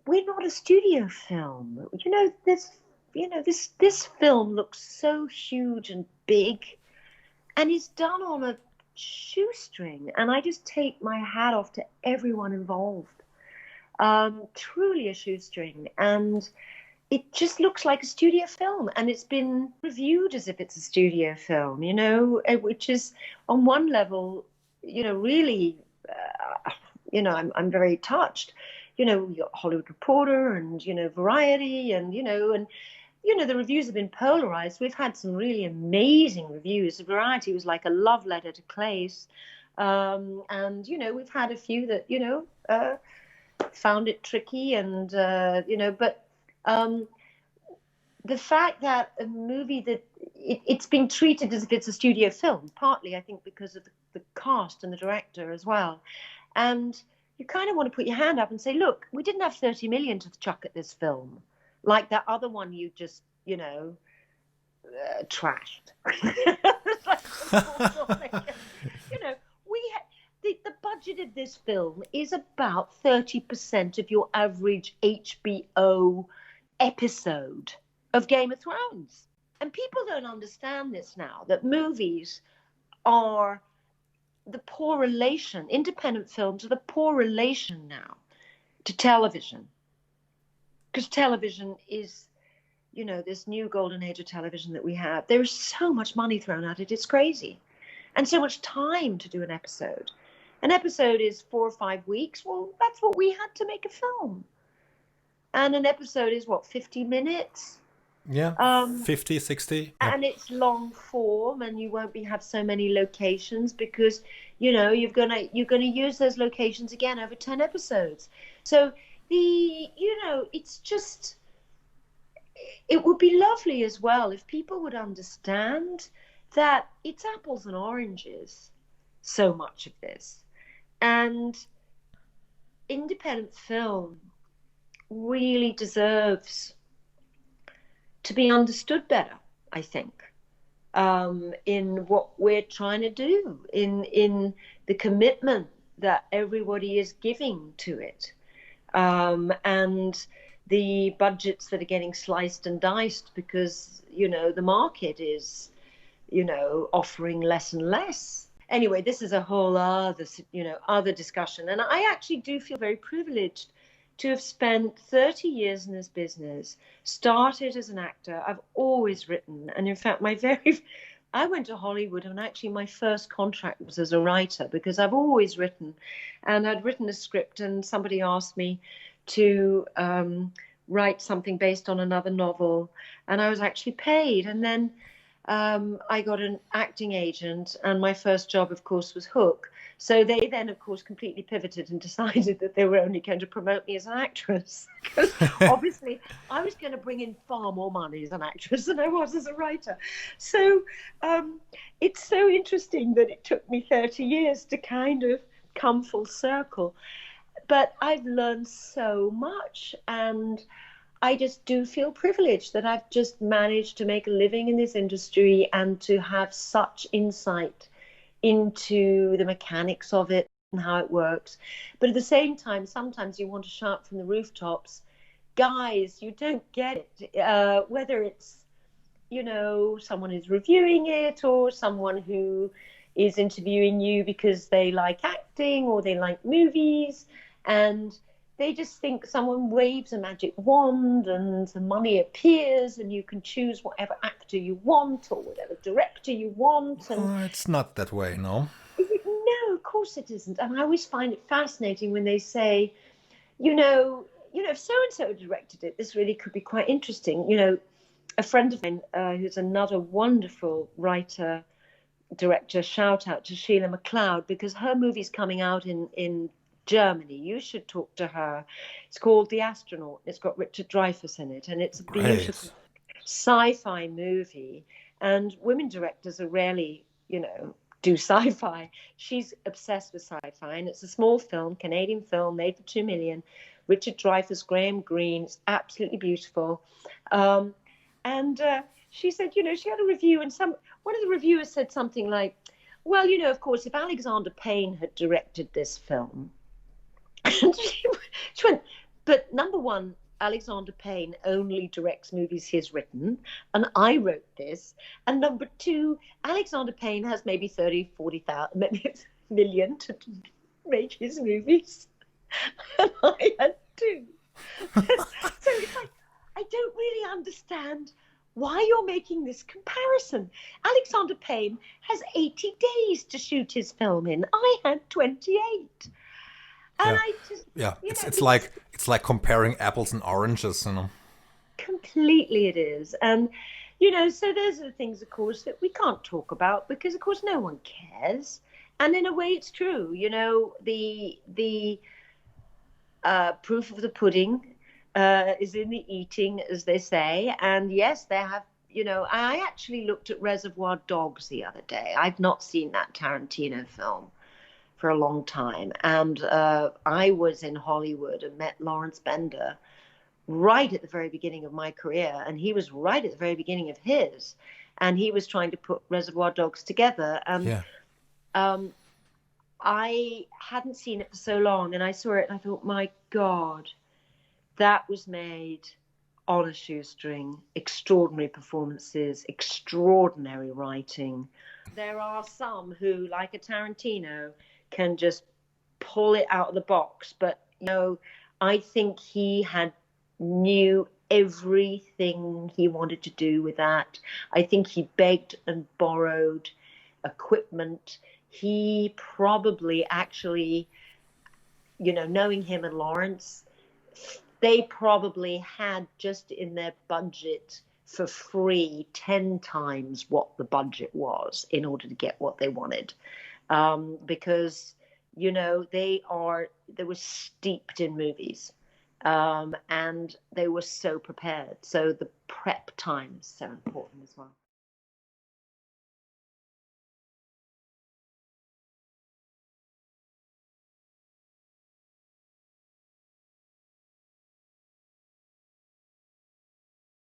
we're not a studio film. This film looks so huge and big, and it's done on a shoestring. And I just take my hat off to everyone involved. Truly a shoestring. And it just looks like a studio film, and it's been reviewed as if it's a studio film, which is on one level, really, I'm very touched. We got Hollywood Reporter and, Variety and, the reviews have been polarized. We've had some really amazing reviews. Variety was like a love letter to Clace. And, we've had a few that, found it tricky and, but the fact that a movie that it's been treated as if it's a studio film, partly I think because of the cast and the director as well, and you kind of want to put your hand up and say, look, we didn't have 30 million to chuck at this film like that other one you just trashed. The budget of this film is about 30% of your average HBO episode of Game of Thrones. And people don't understand this now, that movies are the poor relation, independent films are the poor relation now to television. Because television is, this new golden age of television that we have. There is so much money thrown at it, it's crazy. And so much time to do an episode. An episode is 4 or 5 weeks. Well, that's what we had to make a film. And an episode is 50 minutes? Yeah, 50, 60. And it's long form, and you won't have so many locations because, you're gonna use those locations again over 10 episodes. So it's just, it would be lovely as well if people would understand that it's apples and oranges, so much of this. And independent film really deserves to be understood better, I think, in what we're trying to do, in the commitment that everybody is giving to it, and the budgets that are getting sliced and diced because, the market is, offering less and less. Anyway, this is a whole other discussion. And I actually do feel very privileged to have spent 30 years in this business, started as an actor. I've always written. And in fact, I went to Hollywood, and actually my first contract was as a writer because I've always written. And I'd written a script, and somebody asked me to write something based on another novel. And I was actually paid. And then I got an acting agent, and my first job, of course, was Hook. So they then, of course, completely pivoted and decided that they were only going to promote me as an actress. Because obviously I was going to bring in far more money as an actress than I was as a writer. So it's so interesting that it took me 30 years to kind of come full circle. But I've learned so much, and I just do feel privileged that I've just managed to make a living in this industry and to have such insight into the mechanics of it and how it works. But at the same time, sometimes you want to shout from the rooftops, guys, you don't get it. Whether it's, someone is reviewing it or someone who is interviewing you because they like acting or they like movies, and they just think someone waves a magic wand and the money appears and you can choose whatever actor you want or whatever director you want. And it's not that way, no? No, of course it isn't. And I always find it fascinating when they say, if so-and-so directed it, this really could be quite interesting. A friend of mine who's another wonderful writer, director, shout out to Sheila MacLeod, because her movie's coming out in Germany. You should talk to her. It's called The Astronaut. It's got Richard Dreyfuss in it, and it's a beautiful sci-fi movie. And women directors are rarely, do sci-fi. She's obsessed with sci-fi, and it's a small film, Canadian film, made for 2 million. Richard Dreyfuss, Graham Greene. It's absolutely beautiful. And she said, she had a review, and one of the reviewers said something like, well, of course, if Alexander Payne had directed this film, and she went, But number one, Alexander Payne only directs movies he's written, and I wrote this. And number two, Alexander Payne has maybe 30, 40,000, maybe million to make his movies. And I had two. So it's like, I don't really understand why you're making this comparison. Alexander Payne has 80 days to shoot his film in. I had 28. And Yeah, I just, yeah. It's like comparing apples and oranges, you know. completely it is. And, so those are the things, of course, that we can't talk about because, of course, no one cares. And in a way, it's true. The proof of the pudding is in the eating, as they say. And yes, they have. I actually looked at Reservoir Dogs the other day. I've not seen that Tarantino film for a long time. And I was in Hollywood and met Lawrence Bender right at the very beginning of my career. And he was right at the very beginning of his. And he was trying to put Reservoir Dogs together. And Yeah, I hadn't seen it for so long. And I saw it and I thought, my God, that was made on a shoestring. Extraordinary performances, extraordinary writing. There are some who, like a Tarantino, can just pull it out of the box. But, I think he knew everything he wanted to do with that. I think he begged and borrowed equipment. He probably actually, knowing him and Lawrence, they probably had just in their budget for free 10 times what the budget was in order to get what they wanted. Because, they were steeped in movies. And they were so prepared. So the prep time is so important as well.